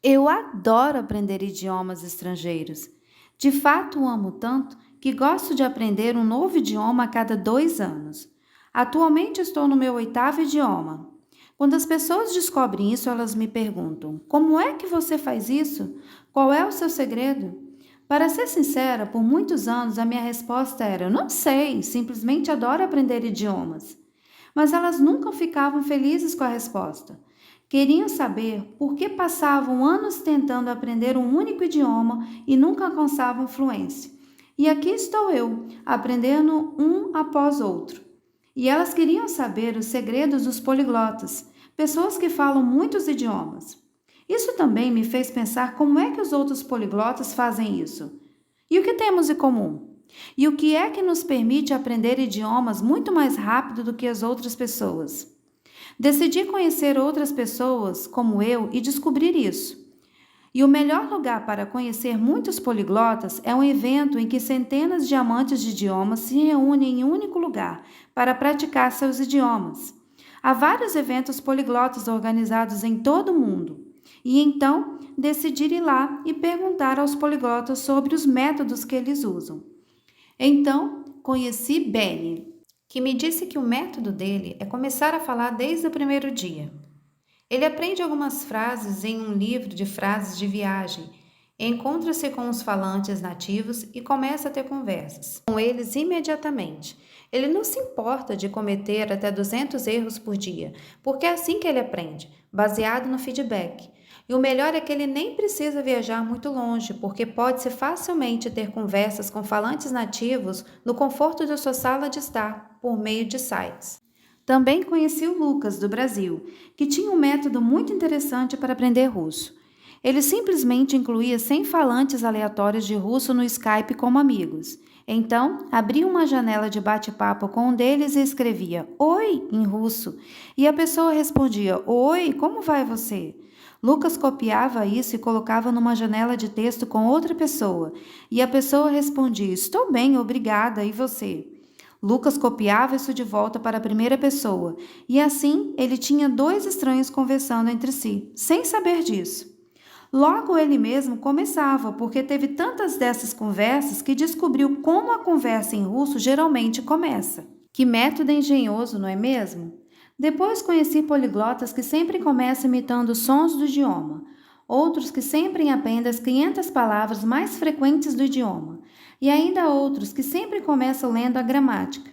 Eu adoro aprender idiomas estrangeiros. De fato, amo tanto que gosto de aprender um novo idioma a cada 2 anos. Atualmente estou no meu oitavo idioma. Quando as pessoas descobrem isso, elas me perguntam: como é que você faz isso? Qual é o seu segredo? Para ser sincera, por muitos anos a minha resposta era: eu não sei, simplesmente adoro aprender idiomas. Mas elas nunca ficavam felizes com a resposta. Queriam saber por que passavam anos tentando aprender um único idioma e nunca alcançavam fluência. E aqui estou eu, aprendendo um após outro. E elas queriam saber os segredos dos poliglotas, pessoas que falam muitos idiomas. Isso também me fez pensar como é que os outros poliglotas fazem isso. E o que temos em comum? E o que é que nos permite aprender idiomas muito mais rápido do que as outras pessoas? Decidi conhecer outras pessoas como eu e descobrir isso. E o melhor lugar para conhecer muitos poliglotas é um evento em que centenas de amantes de idiomas se reúnem em um único lugar para praticar seus idiomas. Há vários eventos poliglotas organizados em todo o mundo. E então decidi ir lá e perguntar aos poliglotas sobre os métodos que eles usam. Então, conheci Benny, que me disse que o método dele é começar a falar desde o primeiro dia. Ele aprende algumas frases em um livro de frases de viagem, encontra-se com os falantes nativos e começa a ter conversas com eles imediatamente. Ele não se importa de cometer até 200 erros por dia, porque é assim que ele aprende, baseado no feedback. E o melhor é que ele nem precisa viajar muito longe, porque pode-se facilmente ter conversas com falantes nativos no conforto de sua sala de estar, por meio de sites. Também conheci o Lucas, do Brasil, que tinha um método muito interessante para aprender russo. Ele simplesmente incluía 100 falantes aleatórios de russo no Skype como amigos. Então, abria uma janela de bate-papo com um deles e escrevia "Oi" em russo, e a pessoa respondia "Oi, como vai você?". Lucas copiava isso e colocava numa janela de texto com outra pessoa, e a pessoa respondia "Estou bem, obrigada, e você?". Lucas copiava isso de volta para a primeira pessoa, e assim ele tinha dois estranhos conversando entre si, sem saber disso. Logo ele mesmo começava, porque teve tantas dessas conversas que descobriu como a conversa em russo geralmente começa. Que método engenhoso, não é mesmo? Depois conheci poliglotas que sempre começam imitando os sons do idioma, outros que sempre aprendem as 500 palavras mais frequentes do idioma, e ainda outros que sempre começam lendo a gramática.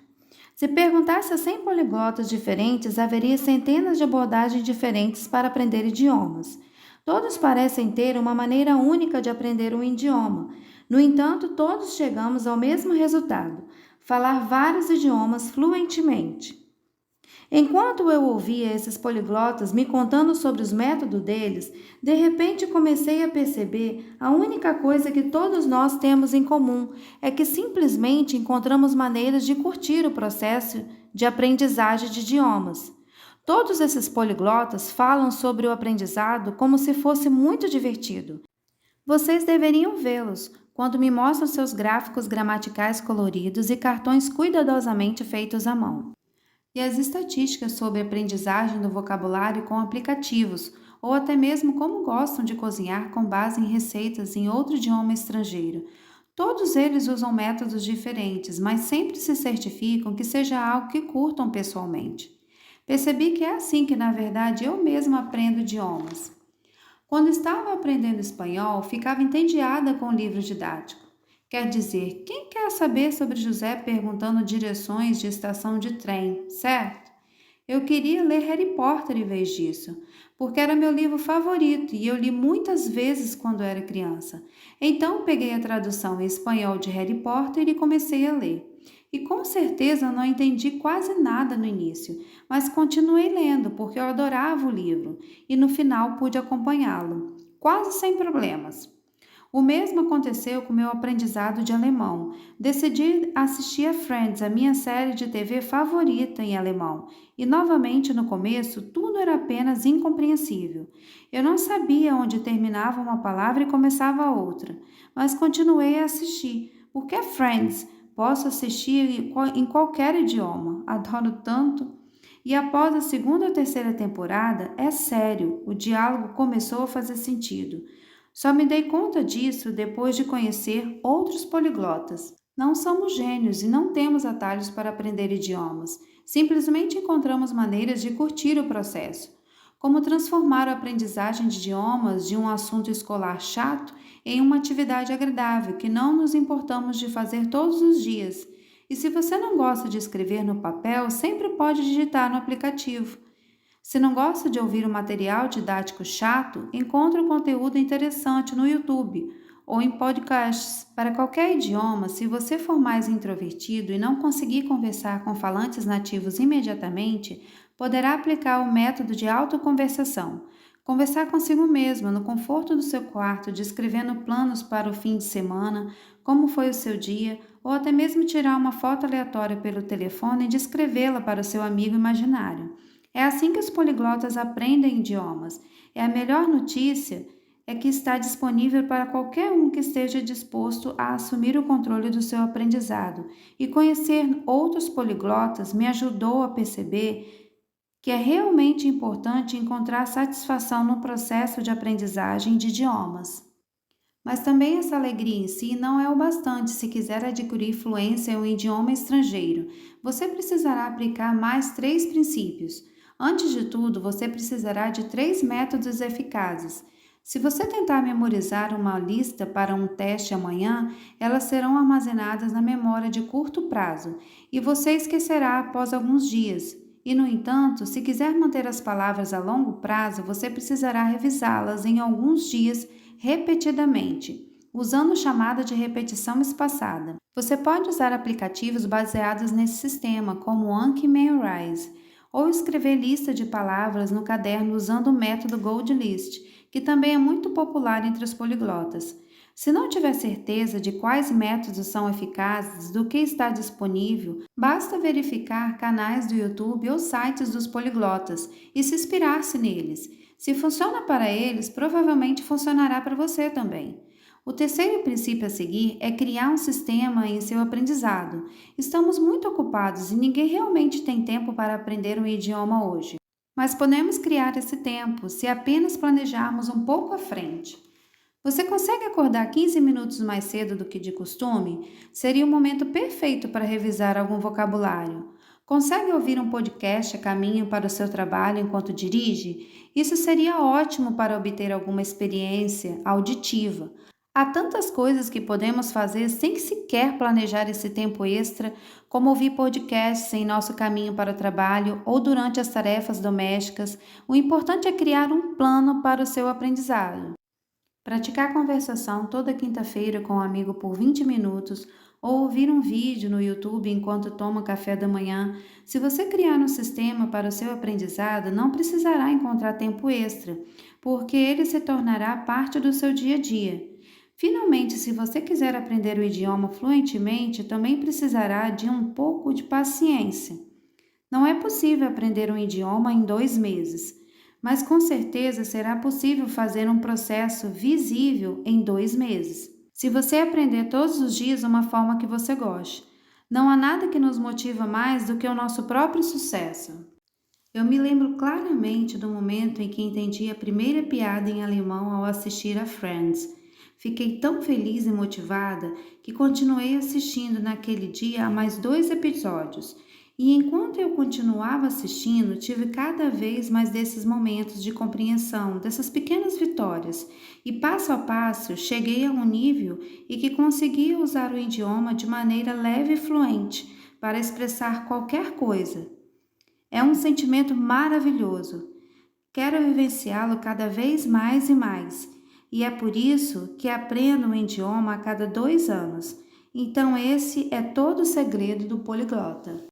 Se perguntasse a 100 poliglotas diferentes, haveria centenas de abordagens diferentes para aprender idiomas. Todos parecem ter uma maneira única de aprender um idioma. No entanto, todos chegamos ao mesmo resultado: falar vários idiomas fluentemente. Enquanto eu ouvia esses poliglotas me contando sobre os métodos deles, de repente comecei a perceber a única coisa que todos nós temos em comum é que simplesmente encontramos maneiras de curtir o processo de aprendizagem de idiomas. Todos esses poliglotas falam sobre o aprendizado como se fosse muito divertido. Vocês deveriam vê-los quando me mostram seus gráficos gramaticais coloridos e cartões cuidadosamente feitos à mão. E as estatísticas sobre aprendizagem do vocabulário com aplicativos, ou até mesmo como gostam de cozinhar com base em receitas em outro idioma estrangeiro. Todos eles usam métodos diferentes, mas sempre se certificam que seja algo que curtam pessoalmente. Percebi que é assim que, na verdade, eu mesma aprendo idiomas. Quando estava aprendendo espanhol, ficava entediada com o livro didático. Quer dizer, quem quer saber sobre José perguntando direções de estação de trem, certo? Eu queria ler Harry Potter em vez disso, porque era meu livro favorito e eu li muitas vezes quando era criança. Então peguei a tradução em espanhol de Harry Potter e comecei a ler. E com certeza não entendi quase nada no início, mas continuei lendo porque eu adorava o livro e no final pude acompanhá-lo, quase sem problemas. O mesmo aconteceu com meu aprendizado de alemão. Decidi assistir a Friends, a minha série de TV favorita em alemão, e novamente no começo tudo era apenas incompreensível. Eu não sabia onde terminava uma palavra e começava outra, mas continuei a assistir, porque é Friends. Posso assistir em qualquer idioma. Adoro tanto. E após a segunda ou terceira temporada, é sério, o diálogo começou a fazer sentido. Só me dei conta disso depois de conhecer outros poliglotas. Não somos gênios e não temos atalhos para aprender idiomas. Simplesmente encontramos maneiras de curtir o processo. Como transformar a aprendizagem de idiomas de um assunto escolar chato em uma atividade agradável que não nos importamos de fazer todos os dias. E se você não gosta de escrever no papel, sempre pode digitar no aplicativo. Se não gosta de ouvir um material didático chato, encontre um conteúdo interessante no YouTube ou em podcasts. Para qualquer idioma, se você for mais introvertido e não conseguir conversar com falantes nativos imediatamente, poderá aplicar o método de autoconversação. Conversar consigo mesmo no conforto do seu quarto, descrevendo planos para o fim de semana, como foi o seu dia, ou até mesmo tirar uma foto aleatória pelo telefone e descrevê-la para o seu amigo imaginário. É assim que os poliglotas aprendem idiomas. E a melhor notícia é que está disponível para qualquer um que esteja disposto a assumir o controle do seu aprendizado. E conhecer outros poliglotas me ajudou a perceber que é realmente importante encontrar satisfação no processo de aprendizagem de idiomas. Mas também essa alegria em si não é o bastante se quiser adquirir fluência em um idioma estrangeiro. Você precisará aplicar mais 3 princípios. Antes de tudo, você precisará de 3 métodos eficazes. Se você tentar memorizar uma lista para um teste amanhã, elas serão armazenadas na memória de curto prazo e você esquecerá após alguns dias. E, no entanto, se quiser manter as palavras a longo prazo, você precisará revisá-las em alguns dias repetidamente, usando chamada de repetição espaçada. Você pode usar aplicativos baseados nesse sistema, como o Anki Memrise, ou escrever lista de palavras no caderno usando o método Gold List, que também é muito popular entre os poliglotas. Se não tiver certeza de quais métodos são eficazes, do que está disponível, basta verificar canais do YouTube ou sites dos poliglotas e se inspirar-se neles. Se funciona para eles, provavelmente funcionará para você também. O terceiro princípio a seguir é criar um sistema em seu aprendizado. Estamos muito ocupados e ninguém realmente tem tempo para aprender um idioma hoje. Mas podemos criar esse tempo se apenas planejarmos um pouco à frente. Você consegue acordar 15 minutos mais cedo do que de costume? Seria o momento perfeito para revisar algum vocabulário. Consegue ouvir um podcast a caminho para o seu trabalho enquanto dirige? Isso seria ótimo para obter alguma experiência auditiva. Há tantas coisas que podemos fazer sem sequer planejar esse tempo extra, como ouvir podcasts em nosso caminho para o trabalho ou durante as tarefas domésticas. O importante é criar um plano para o seu aprendizado. Praticar conversação toda quinta-feira com um amigo por 20 minutos ou ouvir um vídeo no YouTube enquanto toma café da manhã. Se você criar um sistema para o seu aprendizado, não precisará encontrar tempo extra, porque ele se tornará parte do seu dia a dia. Finalmente, se você quiser aprender o idioma fluentemente, também precisará de um pouco de paciência. Não é possível aprender um idioma em 2 meses, mas com certeza será possível fazer um processo visível em 2 meses. Se você aprender todos os dias uma forma que você goste, não há nada que nos motiva mais do que o nosso próprio sucesso. Eu me lembro claramente do momento em que entendi a primeira piada em alemão ao assistir a Friends. Fiquei tão feliz e motivada que continuei assistindo naquele dia a mais 2 episódios. E enquanto eu continuava assistindo, tive cada vez mais desses momentos de compreensão, dessas pequenas vitórias. E passo a passo, cheguei a um nível em que conseguia usar o idioma de maneira leve e fluente para expressar qualquer coisa. É um sentimento maravilhoso. Quero vivenciá-lo cada vez mais e mais. E é por isso que aprendo um idioma a cada 2 anos. Então esse é todo o segredo do poliglota.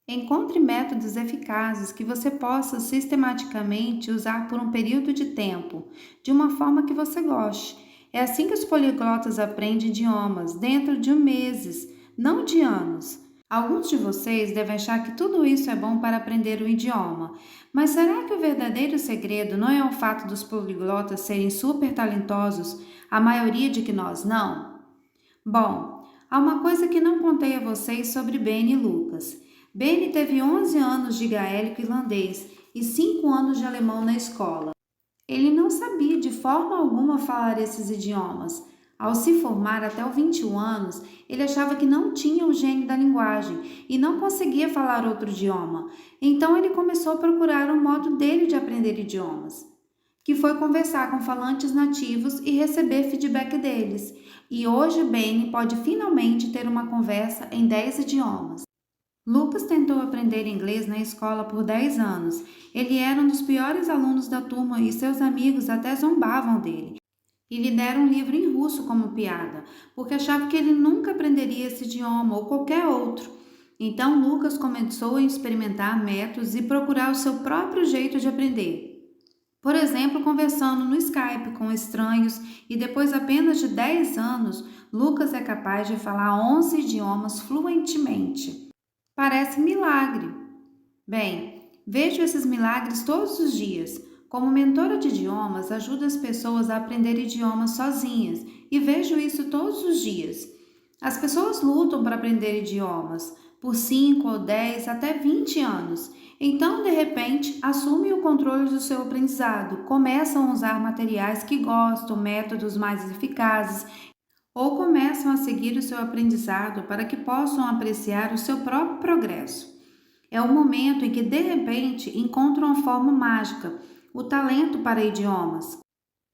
Encontre métodos eficazes que você possa sistematicamente usar por um período de tempo, de uma forma que você goste. É assim que os poliglotas aprendem idiomas, dentro de meses, não de anos. Alguns de vocês devem achar que tudo isso é bom para aprender um idioma, mas será que o verdadeiro segredo não é o fato dos poliglotas serem super talentosos, a maioria de que nós não? Bom, há uma coisa que não contei a vocês sobre Ben e Lucas. Benny teve 11 anos de gaélico irlandês e 5 anos de alemão na escola. Ele não sabia de forma alguma falar esses idiomas. Ao se formar até os 21 anos, ele achava que não tinha o gênio da linguagem e não conseguia falar outro idioma. Então ele começou a procurar um modo dele de aprender idiomas, que foi conversar com falantes nativos e receber feedback deles. E hoje Benny pode finalmente ter uma conversa em 10 idiomas. Lucas tentou aprender inglês na escola por 10 anos. Ele era um dos piores alunos da turma e seus amigos até zombavam dele. E lhe deram um livro em russo como piada, porque achavam que ele nunca aprenderia esse idioma ou qualquer outro. Então Lucas começou a experimentar métodos e procurar o seu próprio jeito de aprender. Por exemplo, conversando no Skype com estranhos, e depois apenas de 10 anos, Lucas é capaz de falar 11 idiomas fluentemente. Parece milagre. Bem, vejo esses milagres todos os dias. Como mentora de idiomas, ajudo as pessoas a aprender idiomas sozinhas e vejo isso todos os dias. As pessoas lutam para aprender idiomas por 5 ou 10 até 20 anos. Então, de repente, assumem o controle do seu aprendizado, começam a usar materiais que gostam, métodos mais eficazes ou começam a seguir o seu aprendizado para que possam apreciar o seu próprio progresso. É o momento em que, de repente, encontram a forma mágica, o talento para idiomas.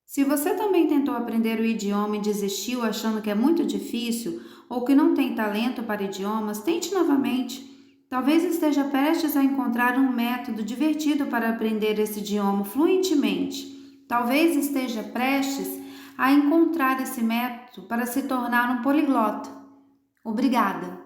Se você também tentou aprender o idioma e desistiu achando que é muito difícil ou que não tem talento para idiomas, tente novamente. Talvez esteja prestes a encontrar um método divertido para aprender esse idioma fluentemente. Talvez esteja prestes a encontrar esse método para se tornar um poliglota. Obrigada!